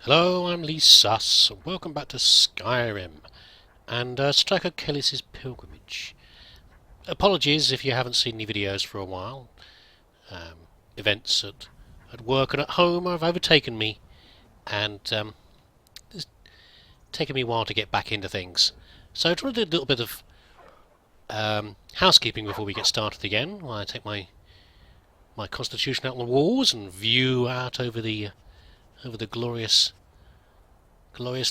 Hello, I'm Lee Suss, and welcome back to Skyrim and Striker Kellis's Pilgrimage. Apologies if you haven't seen any videos for a while. Events at work and at home have overtaken me, and it's taken me a while to get back into things. So I try to do a little bit of housekeeping before we get started again, while I take my constitution out on the walls and view out over the glorious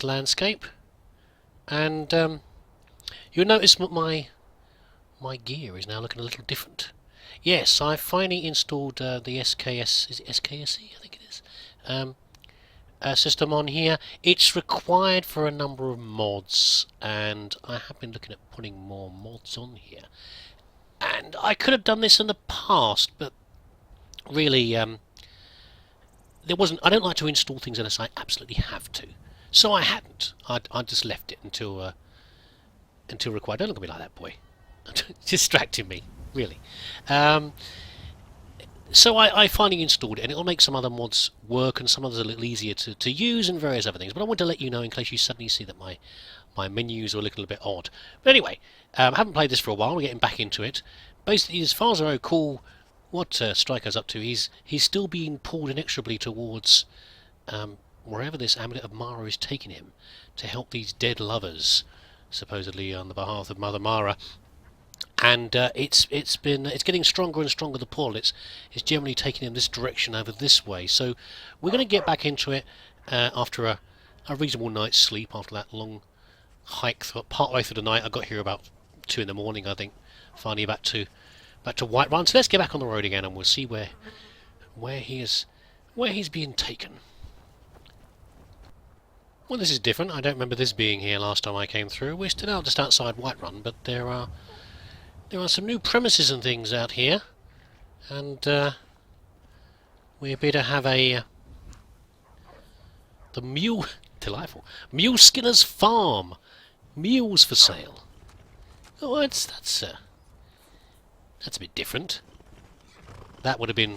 landscape. And you'll notice that my gear is now looking a little different. Yes, I finally installed the SKS. Is it SKSE? I think it is. System on here. It's required for a number of mods, and I have been looking at putting more mods on here. And I could have done this in the past, but really, there wasn't. I don't like to install things unless I absolutely have to. So I hadn't. I just left it until required. Don't look at me like that, boy. Distracting me, really. So I finally installed it, and it'll make some other mods work, and some others a little easier to use, and various other things. But I want to let you know in case you suddenly see that my menus are a little bit odd. But anyway, I haven't played this for a while. We're getting back into it. Basically, as far as I recall, what Striker's up to, he's still being pulled inexorably towards wherever this Amulet of Mara is taking him, to help these dead lovers, supposedly on the behalf of Mother Mara. And it's getting stronger and stronger, the pull. It's generally taking him this direction over this way. So we're going to get back into it after a reasonable night's sleep, after that long hike part way through the night. I got here about 2 in the morning, I think, finally back to Whiterun. So let's get back on the road again, and we'll see where he's being taken. Well, this is different. I don't remember this being here last time I came through. We're still out just outside Whiterun, but there are some new premises and things out here, and we appear to have the delightful Mule Skinner's Farm. Mules for sale. Oh, that's a bit different. That would have been.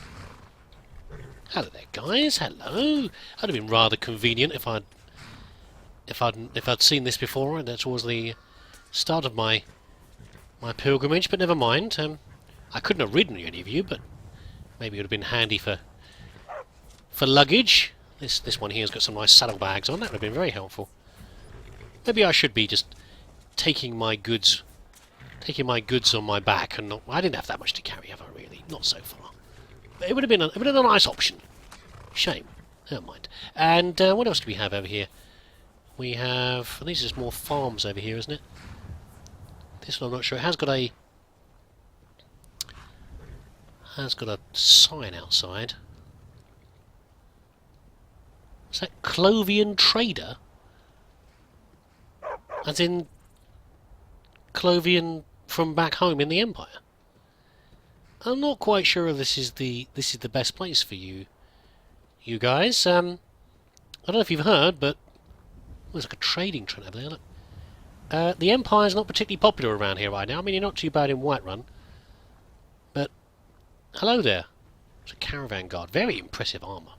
Hello there, guys. Hello. That'd have been rather convenient if I'd seen this before, and that was the start of my pilgrimage. But never mind. I couldn't have ridden any of you, but maybe it would have been handy for luggage. This one here's got some nice saddlebags on. That would have been very helpful. Maybe I should be just taking my goods on my back, and not. I didn't have that much to carry, have I? Really, not so far. But it would have been a nice option. Shame. Never mind. And what else do we have over here? We have. These are just more farms over here, isn't it? This one I'm not sure. It has got a sign outside. Is that Clovian Trader? As in Clovian from back home in the Empire? I'm not quite sure if this is the best place for you guys. I don't know if you've heard, but there's like a trading trend over there. Look. The Empire's not particularly popular around here right now. I mean, you're not too bad in Whiterun. But, hello there. It's a caravan guard. Very impressive armour.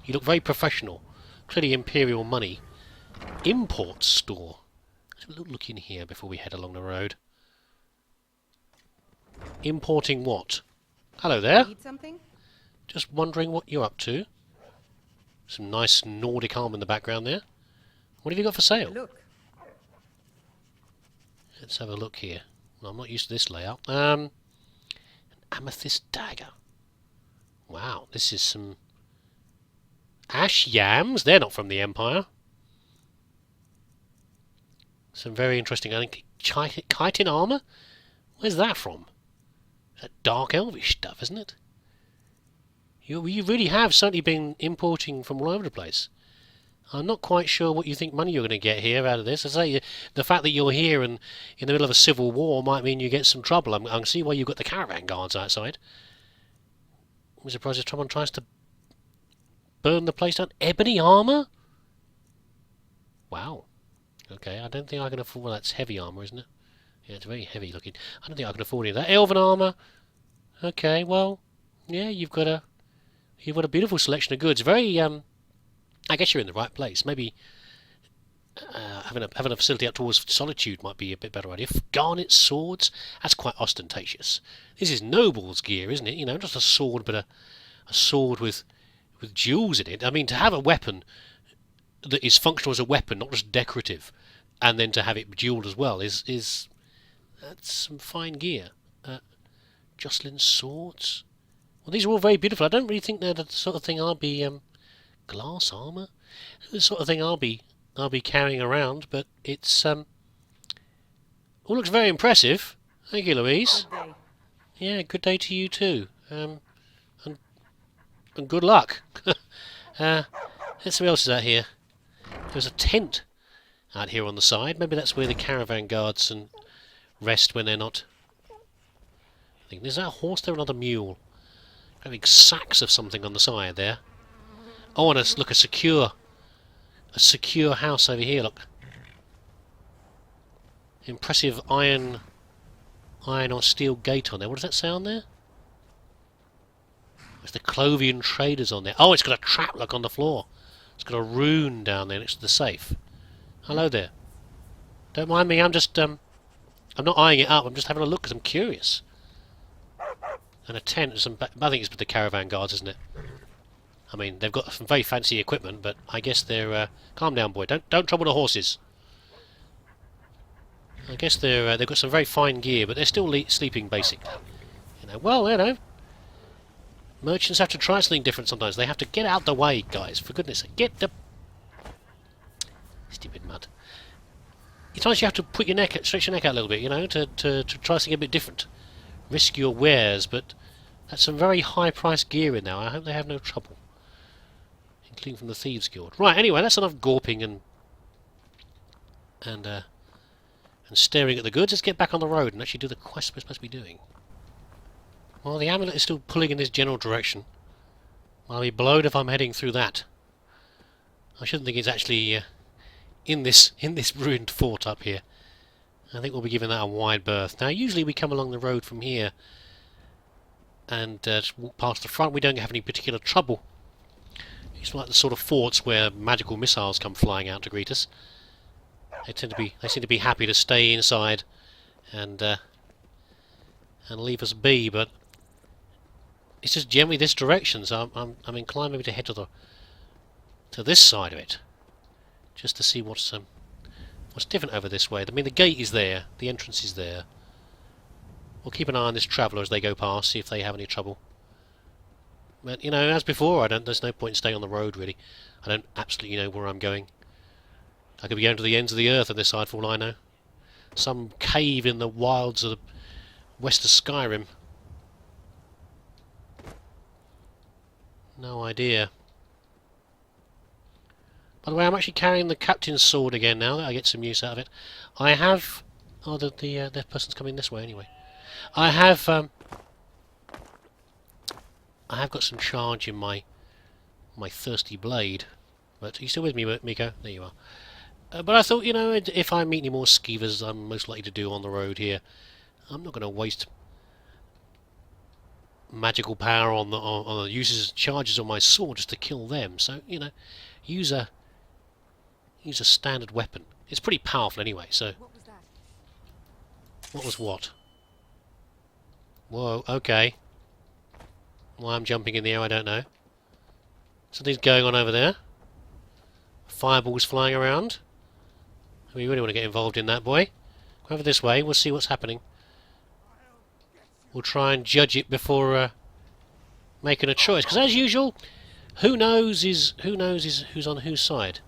You look very professional. Clearly Imperial money. Import store. Let's have a little look in here before we head along the road. Importing what? Hello there. Need something? Just wondering what you're up to. Some nice Nordic armour in the background there. What have you got for sale? Look. Let's have a look here. Well, I'm not used to this layout. An amethyst dagger. Wow, this is some ash yams. They're not from the Empire. Some very interesting, I think, chitin armour? Where's that from? That dark elvish stuff, isn't it? You really have certainly been importing from all over the place. I'm not quite sure what you think money you're going to get here out of this. I say, the fact that you're here and in the middle of a civil war might mean you get some trouble. I can see why you've got the caravan guards outside. I'm surprised if someone tries to burn the place down. Ebony armour? Wow. Okay, I don't think I can afford. Well, that's heavy armour, isn't it? Yeah, it's very heavy looking. I don't think I can afford any of that. Elven armour. Okay, well, yeah, you've got a beautiful selection of goods. Very I guess you're in the right place. Maybe having a facility up towards Solitude might be a bit better idea. Garnet swords? That's quite ostentatious. This is noble's gear, isn't it? You know, just a sword, but a sword with jewels in it. I mean, to have a weapon that is functional as a weapon, not just decorative, and then to have it jewelled as well is that's some fine gear. Jocelyn's swords. Well, these are all very beautiful. I don't really think they're the sort of thing I'll be glass armour. The sort of thing I'll be carrying around. But it's all looks very impressive. Thank you, Louise. Good day. Yeah, good day to you too. And good luck. Let's see what else is out here. There's a tent out here on the side. Maybe that's where the caravan guards and rest when they're not. I think there's that a horse there, another mule. Big sacks of something on the side there. Oh, and look, a secure house over here. Look, impressive iron or steel gate on there. What does that say on there? It's the Clovian traders on there. Oh, it's got a trap look on the floor. It's got a rune down there next to the safe. Hello there. Don't mind me. I'm just I'm not eyeing it up. I'm just having a look because I'm curious. And a tent and some. I think it's with the caravan guards, isn't it? I mean, they've got some very fancy equipment, but I guess they're. Calm down, boy. Don't trouble the horses. I guess they've got some very fine gear, but they're still sleeping basic. You know. Well, you know. Merchants have to try something different sometimes. They have to get out the way, guys. For goodness sake, get the stupid mud. Sometimes you have to put your neck, stretch your neck out a little bit, you know, to try something a bit different. Risk your wares, but that's some very high-priced gear in there. I hope they have no trouble, including from the Thieves Guild. Right. Anyway, that's enough gawping and staring at the goods. Let's get back on the road and actually do the quest we're supposed to be doing. Well, the amulet is still pulling in this general direction. I'll be blowed if I'm heading through that. I shouldn't think it's actually in this ruined fort up here. I think we'll be giving that a wide berth. Now, usually we come along the road from here and just walk past the front. We don't have any particular trouble. It's like the sort of forts where magical missiles come flying out to greet us. They seem to be happy to stay inside and leave us be, but it's just generally this direction, so I'm inclined maybe to head to this side of it, just to see what's different over this way. I mean, the gate is there, the entrance is there. We'll keep an eye on this traveller as they go past, see if they have any trouble. But you know, as before, there's no point in staying on the road really. I don't absolutely know where I'm going. I could be going to the ends of the earth on this side, for all I know. Some cave in the wilds of the west of Skyrim. No idea. By the way, I'm actually carrying the captain's sword again now that I get some use out of it. I have. Oh, the person's coming this way anyway. I have got some charge in my thirsty blade. But are you still with me, Miko? There you are. But I thought, you know, if I meet any more skeevers, I'm most likely to do on the road here. I'm not going to waste magical power on the uses charges on my sword just to kill them. So, you know, use a standard weapon. It's pretty powerful anyway. So, What was that? what was what? Whoa. Okay. Why I'm jumping in the air, I don't know. Something's going on over there. Fireballs flying around. We really want to get involved in that, boy. Go over this way. We'll see what's happening. We'll try and judge it before making a choice. Because as usual, who knows is who's on whose side.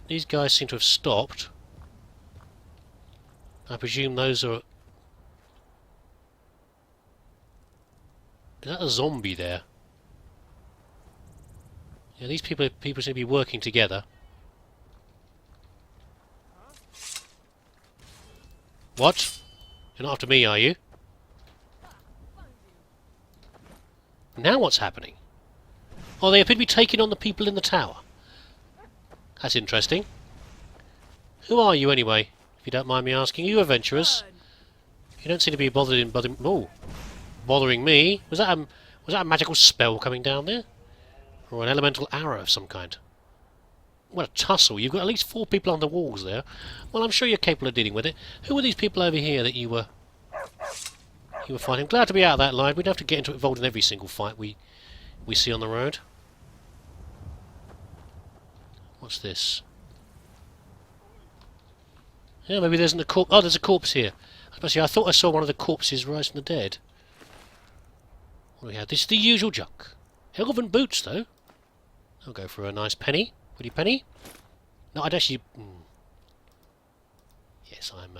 These guys seem to have stopped. I presume those are. Is that a zombie there? Yeah, these people seem to be working together. What? You're not after me, are you? Now what's happening? Oh, they appear to be taking on the people in the tower. That's interesting. Who are you anyway, if you don't mind me asking? You adventurers? You don't seem to be bothering me. Was that a magical spell coming down there? Or an elemental arrow of some kind. What a tussle. You've got at least 4 people on the walls there. Well, I'm sure you're capable of dealing with it. Who are these people over here that you were fighting? Glad to be out of that line. We don't have to get involved in every single fight we see on the road. What's this? Yeah, maybe there's a corpse. Oh, there's a corpse here. I thought I saw one of the corpses rise from the dead. What do we have? This is the usual junk. Elven boots, though. I'll go for a nice penny. Pretty penny. No, I'd actually... Yes, I'm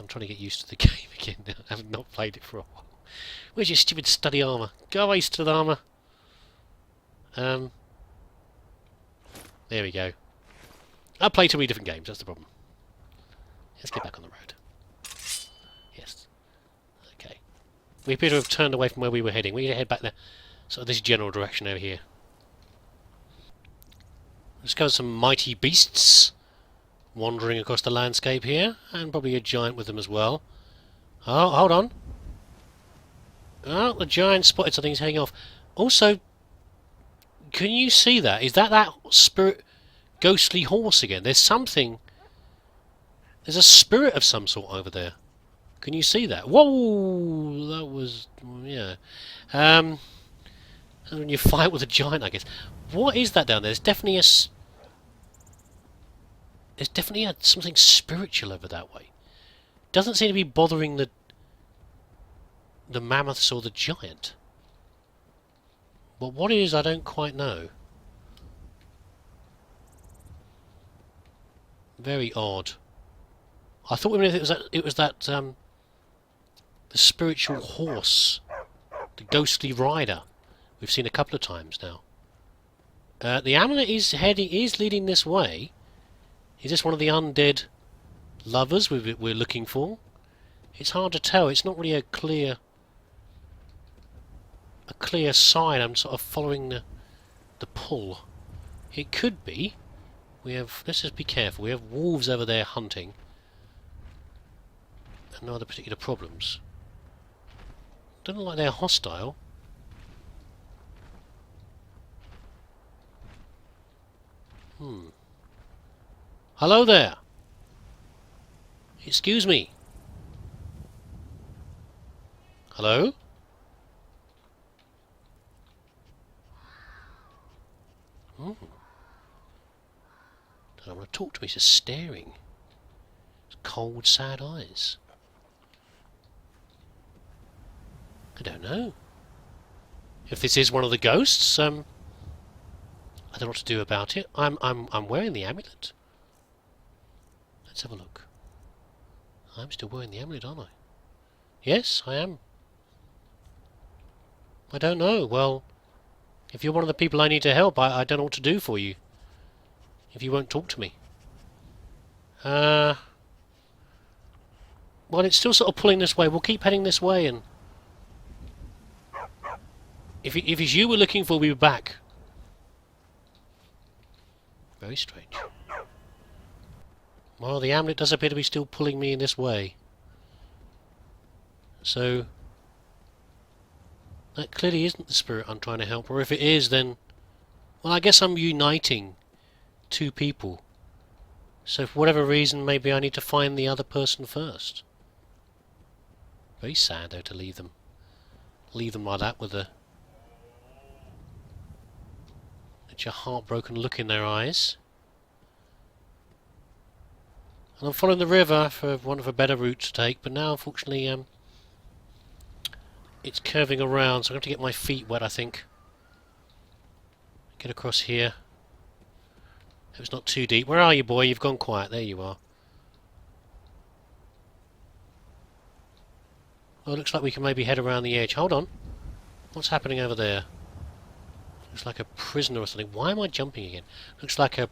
trying to get used to the game again now. I have not played it for a while. Where's your stupid study armour? Go away, study armour. There we go. I play too many different games, that's the problem. Let's get back on the road. Yes. Okay. We appear to have turned away from where we were heading. We need to head back there. Sort of this general direction over here. Let's go with some mighty beasts wandering across the landscape here, and probably a giant with them as well. Oh, hold on. Oh, the giant spotted something, he's heading off. Also, can you see that? Is that spirit ghostly horse again? There's something... There's a spirit of some sort over there. Can you see that? Whoa! That was... yeah. When you fight with a giant, I guess. What is that down there? There's definitely something spiritual over that way. Doesn't seem to be bothering the mammoths or the giant. But what it is, I don't quite know. Very odd. I thought it was that the spiritual horse, the ghostly rider. We've seen a couple of times now. The amulet is leading this way. Is this one of the undead lovers we're looking for? It's hard to tell. It's not really a clear sign. I'm sort of following the pull. It could be. Let's just be careful. We have wolves over there hunting. And no other particular problems. Don't look like they're hostile. Hello there. Excuse me. Hello? Don't want to talk to me, he's just staring. Cold, sad eyes. I don't know. If this is one of the ghosts, I don't know what to do about it. I'm wearing the amulet. Let's have a look. I'm still wearing the amulet, aren't I? Yes, I am. I don't know. Well, if you're one of the people I need to help, I don't know what to do for you. If you won't talk to me. Well, it's still sort of pulling this way. We'll keep heading this way, and if it's you we're looking for, we'll be back. Very strange. Well, the amulet does appear to be still pulling me in this way. So that clearly isn't the spirit I'm trying to help, or if it is, then... Well, I guess I'm uniting 2 people. So for whatever reason, maybe I need to find the other person first. Very sad, though, to leave them like that with such a heartbroken look in their eyes. And I'm following the river for want of a better route to take, but now, unfortunately, it's curving around, so I'm going to get my feet wet, I think. Get across here. Hope it's not too deep. Where are you, boy? You've gone quiet. There you are. Well, it looks like we can maybe head around the edge. Hold on. What's happening over there? Looks like a prisoner or something. Why am I jumping again? Looks like a...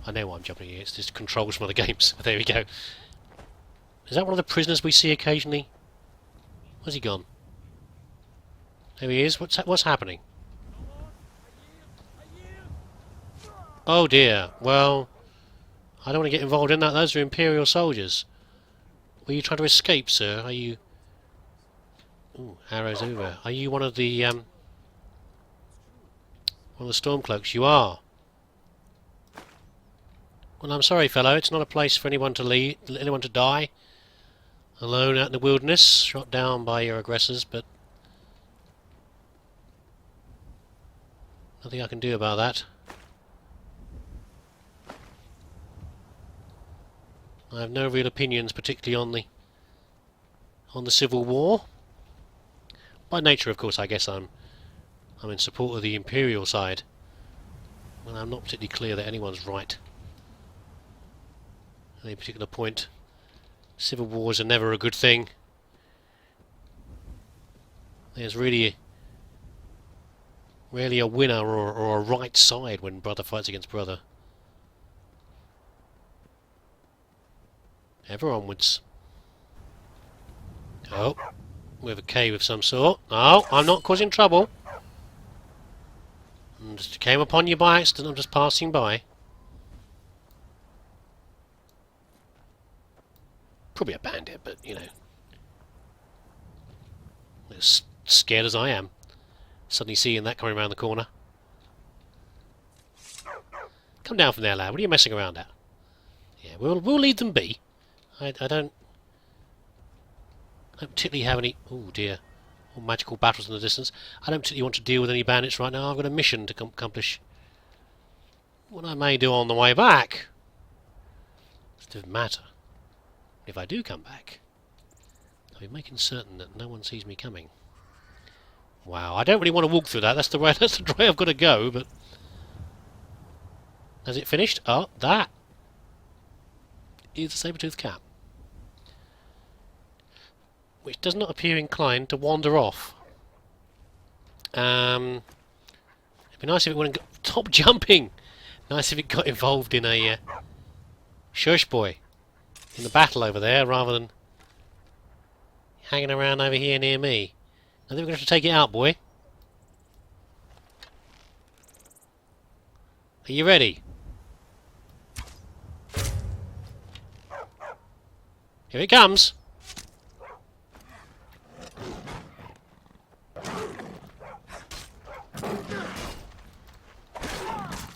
I know why I'm jumping again. It's just controls from other games. There we go. Is that one of the prisoners we see occasionally? Where's he gone? There he is. What's happening? Oh dear. Well, I don't want to get involved in that. Those are Imperial soldiers. Were you trying to escape, sir? Are you Ooh, arrows everywhere. Are you one of the Stormcloaks? You are. Well, I'm sorry, fellow. It's not a place for anyone to die alone out in the wilderness, shot down by your aggressors. But nothing I can do about that. I have no real opinions, particularly on the Civil War. By nature, of course, I guess I'm in support of the Imperial side. Well, I'm not particularly clear that anyone's right at any particular point. Civil wars are never a good thing. There's really rarely a winner or a right side when brother fights against brother. Ever onwards. Oh, we have a cave of some sort. No, I'm not causing trouble. I just came upon you by accident. I'm just passing by. Probably a bandit, but you know, as scared as I am, suddenly seeing that coming around the corner. Come down from there, lad. What are you messing around at? Yeah, we'll leave them be. I don't particularly have any... Oh dear. All magical battles in the distance. I don't particularly want to deal with any bandits right now. I've got a mission to accomplish. What I may do on the way back, it doesn't matter. If I do come back, I'll be making certain that no one sees me coming. Wow, I don't really want to walk through that. That's the way I've got to go, but... Has it finished? Oh, that is a saber-toothed cat, which does not appear inclined to wander off. It'd be nice if it wouldn't stop jumping. Nice if it got involved in a shush boy in the battle over there, rather than hanging around over here near me. I think we're going to have to take it out, boy. Are you ready? Here it comes.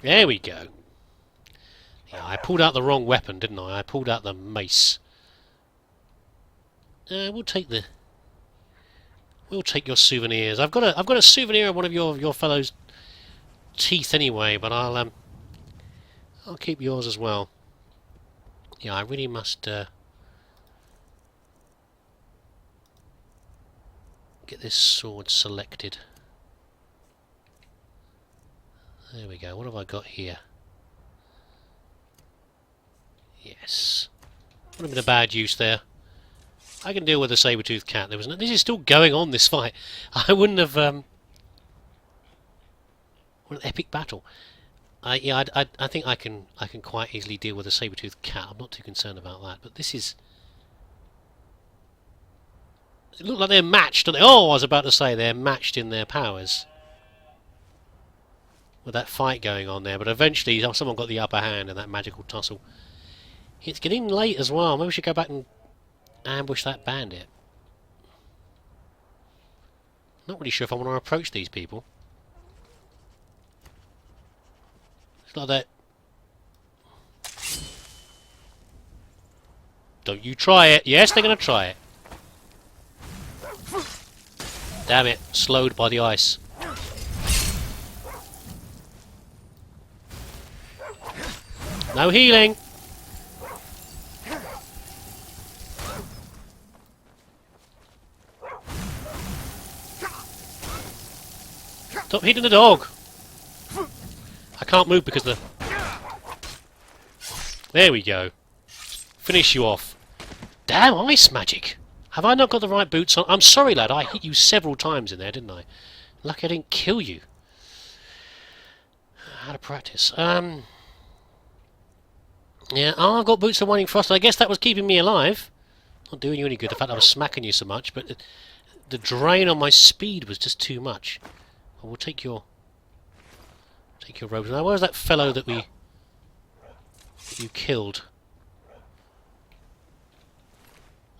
There we go. Yeah, I pulled out the wrong weapon, didn't I? I pulled out the mace. We'll take your souvenirs. I've got a souvenir of one of your fellow's teeth anyway, but I'll keep yours as well. Yeah, I really must get this sword selected. There we go. What have I got here? Yes. Would have been a bad use there. I can deal with a saber-toothed cat. There was no, this is still going on, this fight. I wouldn't have... What an epic battle. Yeah, I think I can quite easily deal with a saber-toothed cat. I'm not too concerned about that. But this is... It looked like they're matched, don't they? Oh, I was about to say they're matched in their powers with that fight going on there. But eventually someone got the upper hand in that magical tussle. It's getting late as well. Maybe we should go back and ambush that bandit. Not really sure if I want to approach these people. It's like that. Don't you try it. Yes, they're going to try it. Damn it. Slowed by the ice. No healing. Stop hitting the dog. I can't move because the... There we go. Finish you off. Damn ice magic. Have I not got the right boots on? I'm sorry, lad. I hit you several times in there, didn't I? Lucky I didn't kill you. Out of practice. Yeah, oh, I've got boots of Waning Frost. I guess that was keeping me alive. Not doing you any good, the fact I was smacking you so much, but the drain on my speed was just too much. Well, we'll take your robes. Now, where's that fellow that you killed?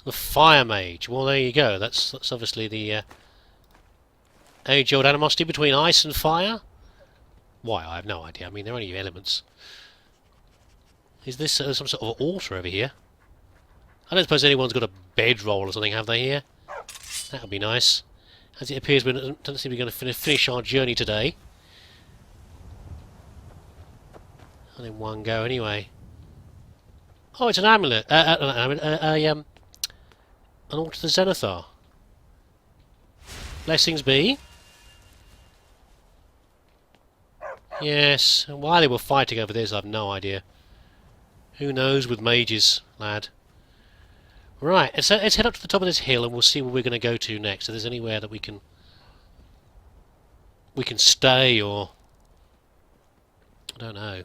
The Fire Mage. Well, there you go. That's obviously the age-old animosity between ice and fire. Why? I have no idea. I mean, they're only elements. Is this some sort of altar over here? I don't suppose anyone's got a bedroll or something, have they, here? That would be nice. As it appears we don't seem to be going to finish our journey today. Not in one go, anyway. Oh, it's an amulet. An altar to the Zenithar. Blessings be. Yes, and why they were fighting over this, I have no idea. Who knows with mages, lad. Right, let's head up to the top of this hill and we'll see where we're going to go to next. If there's anywhere that we can stay, or I don't know.